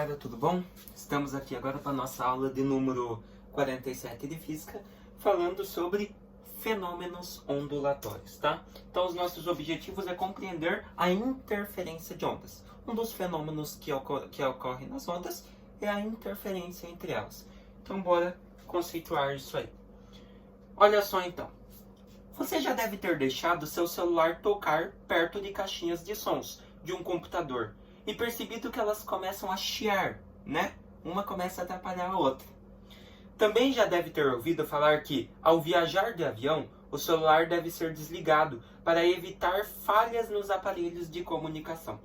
galera, tudo bom? Estamos aqui agora para a nossa aula de número 47 de Física, falando sobre fenômenos ondulatórios, tá? Então os nossos objetivos é compreender a interferência de ondas. Um dos fenômenos que ocorre nas ondas é a interferência entre elas. Então bora conceituar isso aí. Olha só então. Você já deve ter deixado seu celular tocar perto de caixinhas de sons de um computador e percebido que elas começam a chiar, né? Uma começa a atrapalhar a outra. Também já deve ter ouvido falar que, ao viajar de avião, o celular deve ser desligado para evitar falhas nos aparelhos de comunicação.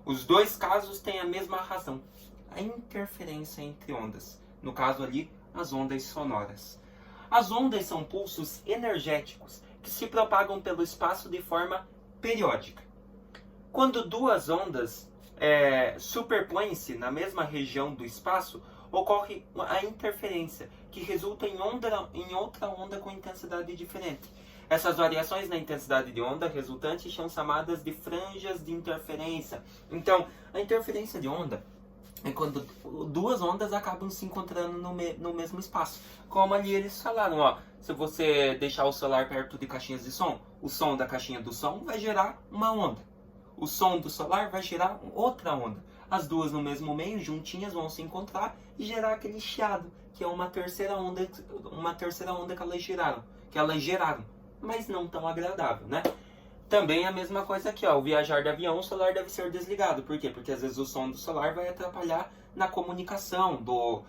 Os dois casos têm a mesma razão, a interferência entre ondas. No caso ali, as ondas sonoras. As ondas são pulsos energéticos que se propagam pelo espaço de forma periódica. Quando duas ondas superpõem-se na mesma região do espaço, ocorre a interferência, que resulta em outra onda com intensidade diferente. Essas variações na intensidade de onda resultante são chamadas de franjas de interferência. Então, a interferência de onda é quando duas ondas acabam se encontrando no mesmo espaço. Como ali eles falaram, ó, se você deixar o celular perto de caixinhas de som, o som da caixinha do som vai gerar uma onda. O som do celular vai gerar outra onda. As duas no mesmo meio, juntinhas, vão se encontrar e gerar aquele chiado, que é uma terceira onda que elas geraram, mas não tão agradável, né? Também a mesma coisa aqui, ó, ao viajar de avião, o celular deve ser desligado. Por quê? Porque às vezes o som do celular vai atrapalhar na comunicação do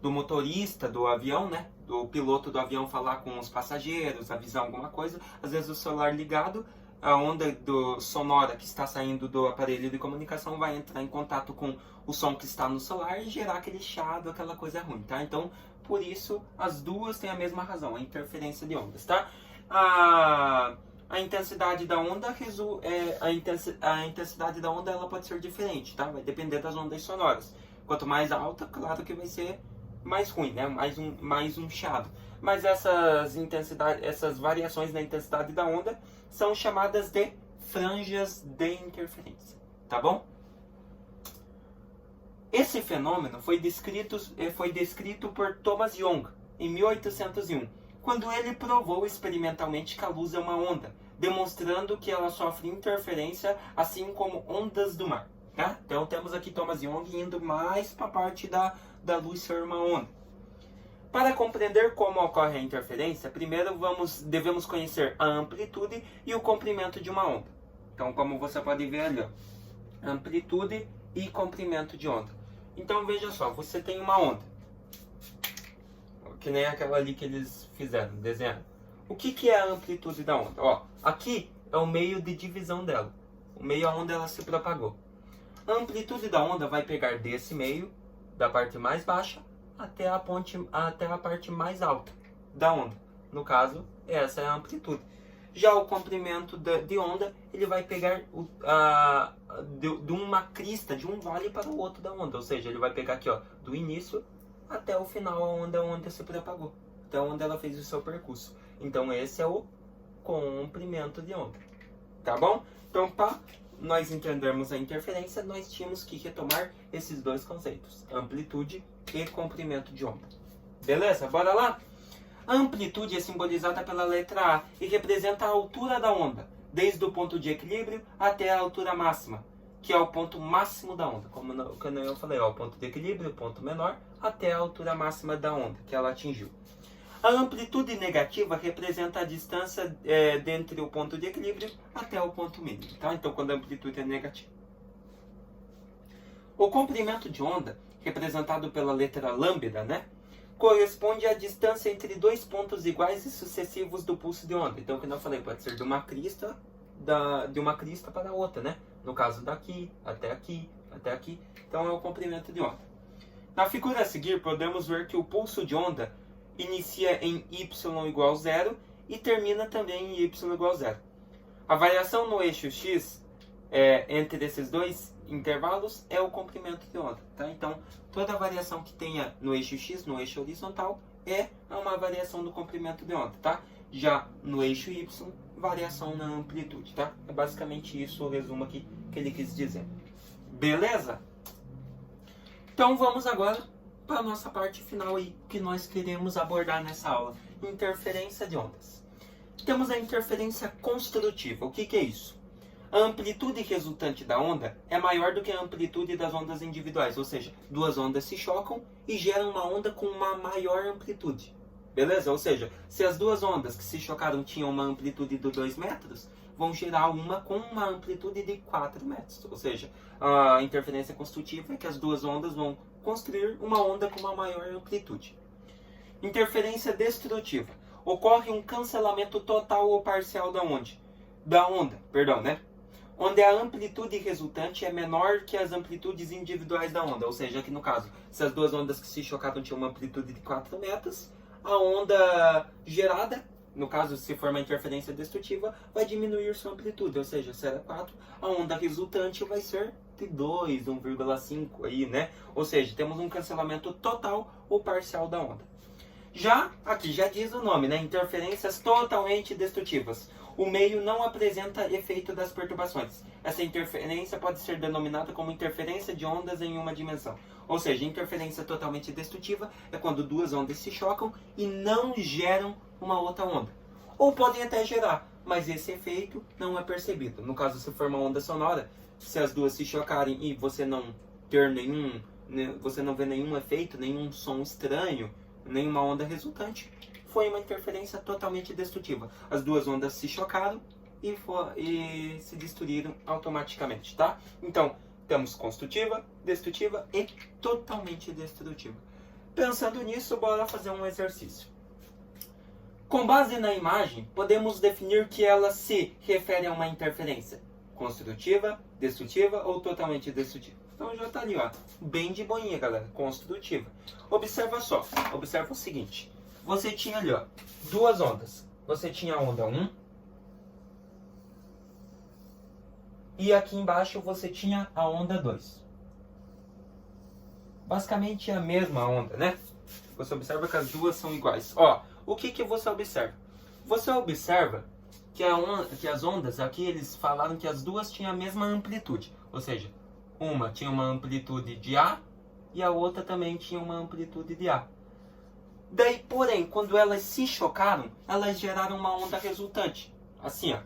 motorista do avião, né? Do piloto do avião falar com os passageiros, avisar alguma coisa. Às vezes o celular ligado, a onda sonora que está saindo do aparelho de comunicação vai entrar em contato com o som que está no celular e gerar aquele chiado, aquela coisa ruim, tá? Então, por isso, as duas têm a mesma razão, a interferência de ondas, tá? A intensidade da onda a intensidade da onda ela pode ser diferente, tá? Vai depender das ondas sonoras. Quanto mais alta, claro que vai ser mais ruim, né? Mais um chiado. Mas essas variações na intensidade da onda são chamadas de franjas de interferência, tá bom? Esse fenômeno foi descrito por Thomas Young em 1801, quando ele provou experimentalmente que a luz é uma onda, demonstrando que ela sofre interferência assim como ondas do mar, tá? Então temos aqui Thomas Young indo mais para a parte da luz ser uma onda. Para compreender como ocorre a interferência, primeiro devemos conhecer a amplitude e o comprimento de uma onda. Então, como você pode ver ali, ó, amplitude e comprimento de onda. Então, veja só, você tem uma onda, que nem aquela ali que eles fizeram, desenharam. O que é a amplitude da onda? Ó, aqui é o meio de divisão dela, o meio onde ela se propagou. A amplitude da onda vai pegar desse meio, da parte mais baixa, até a parte mais alta da onda. No caso, essa é a amplitude. Já o comprimento de onda, ele vai pegar de uma crista, de um vale para o outro da onda. Ou seja, ele vai pegar aqui, ó, do início até o final, onde a onda se propagou. Até onde ela fez o seu percurso. Então, esse é o comprimento de onda. Tá bom? Então, para nós entendermos a interferência, nós tínhamos que retomar esses dois conceitos. Amplitude e comprimento de onda. Beleza? Bora lá? A amplitude é simbolizada pela letra A e representa a altura da onda, desde o ponto de equilíbrio até a altura máxima, que é o ponto máximo da onda. Como eu falei, ó, o ponto de equilíbrio, o ponto menor, até a altura máxima da onda que ela atingiu. A amplitude negativa representa a distância entre o ponto de equilíbrio até o ponto mínimo. Tá? Então, quando a amplitude é negativa. O comprimento de onda, representado pela letra lambda, né, corresponde à distância entre dois pontos iguais e sucessivos do pulso de onda. Então, como eu falei, pode ser de uma crista para outra, né? No caso daqui, até aqui, até aqui. Então, é o comprimento de onda. Na figura a seguir, podemos ver que o pulso de onda inicia em y igual a 0 e termina também em y igual a 0. A variação no eixo x entre esses dois intervalos é o comprimento de onda, tá? Então, toda variação que tenha no eixo x, no eixo horizontal, é uma variação do comprimento de onda, tá? Já no eixo y, variação na amplitude, tá? É basicamente isso o resumo aqui que ele quis dizer. Beleza? Então vamos agora para a nossa parte final aí, que nós queremos abordar nessa aula. Interferência de ondas. Temos a interferência construtiva. O que é isso? A amplitude resultante da onda é maior do que a amplitude das ondas individuais, ou seja, duas ondas se chocam e geram uma onda com uma maior amplitude. Beleza? Ou seja, se as duas ondas que se chocaram tinham uma amplitude de 2 metros, vão gerar uma com uma amplitude de 4 metros. Ou seja, a interferência construtiva é que as duas ondas vão construir uma onda com uma maior amplitude. Interferência destrutiva. Ocorre um cancelamento total ou parcial da onda, onde a amplitude resultante é menor que as amplitudes individuais da onda. Ou seja, aqui no caso, se as duas ondas que se chocaram tinham uma amplitude de 4 metros, a onda gerada, no caso, se for uma interferência destrutiva, vai diminuir sua amplitude. Ou seja, se era 4, a onda resultante vai ser de 2, 1,5 aí, né? Ou seja, temos um cancelamento total ou parcial da onda. Aqui já diz o nome, né? Interferências totalmente destrutivas. O meio não apresenta efeito das perturbações. Essa interferência pode ser denominada como interferência de ondas em uma dimensão. Ou seja, interferência totalmente destrutiva é quando duas ondas se chocam e não geram uma outra onda. Ou podem até gerar, mas esse efeito não é percebido. No caso, se for uma onda sonora, se as duas se chocarem e você não vê nenhum efeito, nenhum som estranho, nenhuma onda resultante, foi uma interferência totalmente destrutiva. As duas ondas se chocaram e se destruíram automaticamente, tá? Então, temos construtiva, destrutiva e totalmente destrutiva. Pensando nisso, bora fazer um exercício. Com base na imagem, podemos definir que ela se refere a uma interferência construtiva, destrutiva ou totalmente destrutiva. Então já tá ali, ó, bem de boinha, galera, construtiva. Observa só, observa o seguinte. Você tinha ali, ó, duas ondas. Você tinha a onda 1. E aqui embaixo você tinha a onda 2. Basicamente é a mesma onda, né? Você observa que as duas são iguais. Ó, o que você observa? Você observa que as ondas, aqui eles falaram que as duas tinham a mesma amplitude. Ou seja, uma tinha uma amplitude de A e a outra também tinha uma amplitude de A. Daí, porém, quando elas se chocaram, elas geraram uma onda resultante. Assim, ó.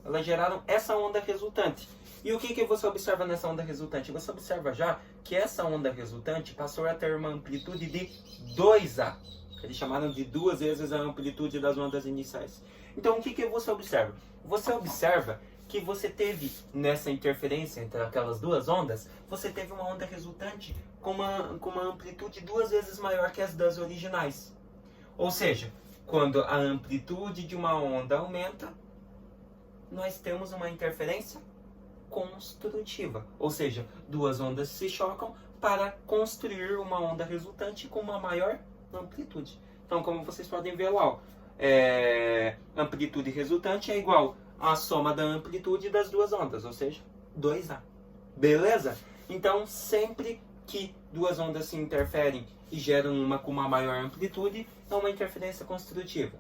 Elas geraram essa onda resultante. E o que você observa nessa onda resultante? Você observa já que essa onda resultante passou a ter uma amplitude de 2A. Eles chamaram de 2 vezes a amplitude das ondas iniciais. Então, o que você observa? Você observa que você teve nessa interferência entre aquelas duas ondas, você teve uma onda resultante com uma amplitude 2 vezes maior que as das originais. Ou seja, quando a amplitude de uma onda aumenta, nós temos uma interferência construtiva. Ou seja, duas ondas se chocam para construir uma onda resultante com uma maior amplitude. Então, como vocês podem ver lá, ó, amplitude resultante é igual à soma da amplitude das duas ondas, ou seja, 2A. Beleza? Então, sempre que duas ondas se interferem e geram uma com uma maior amplitude, é uma interferência construtiva.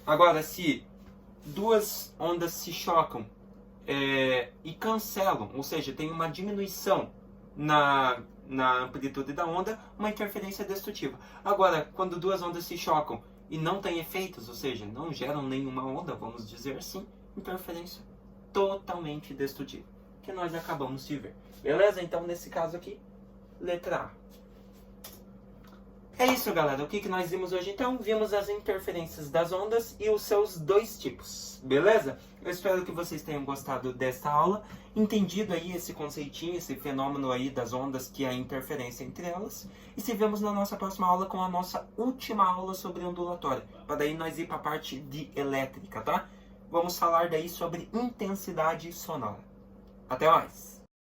Agora, se duas ondas se chocam e cancelam, ou seja, tem uma diminuição na amplitude da onda, uma interferência destrutiva. Agora, quando duas ondas se chocam e não tem efeitos, ou seja, não geram nenhuma onda, vamos dizer assim, interferência totalmente destrutiva, que nós acabamos de ver. Beleza? Então, nesse caso aqui, letra A. É isso, galera. O que nós vimos hoje, então? Vimos as interferências das ondas e os seus dois tipos. Beleza? Eu espero que vocês tenham gostado dessa aula, entendido aí esse conceitinho, esse fenômeno aí das ondas, que é a interferência entre elas. E se vemos na nossa próxima aula com a nossa última aula sobre ondulatória. Para daí nós ir para a parte de elétrica, tá? Vamos falar daí sobre intensidade sonora. Até mais!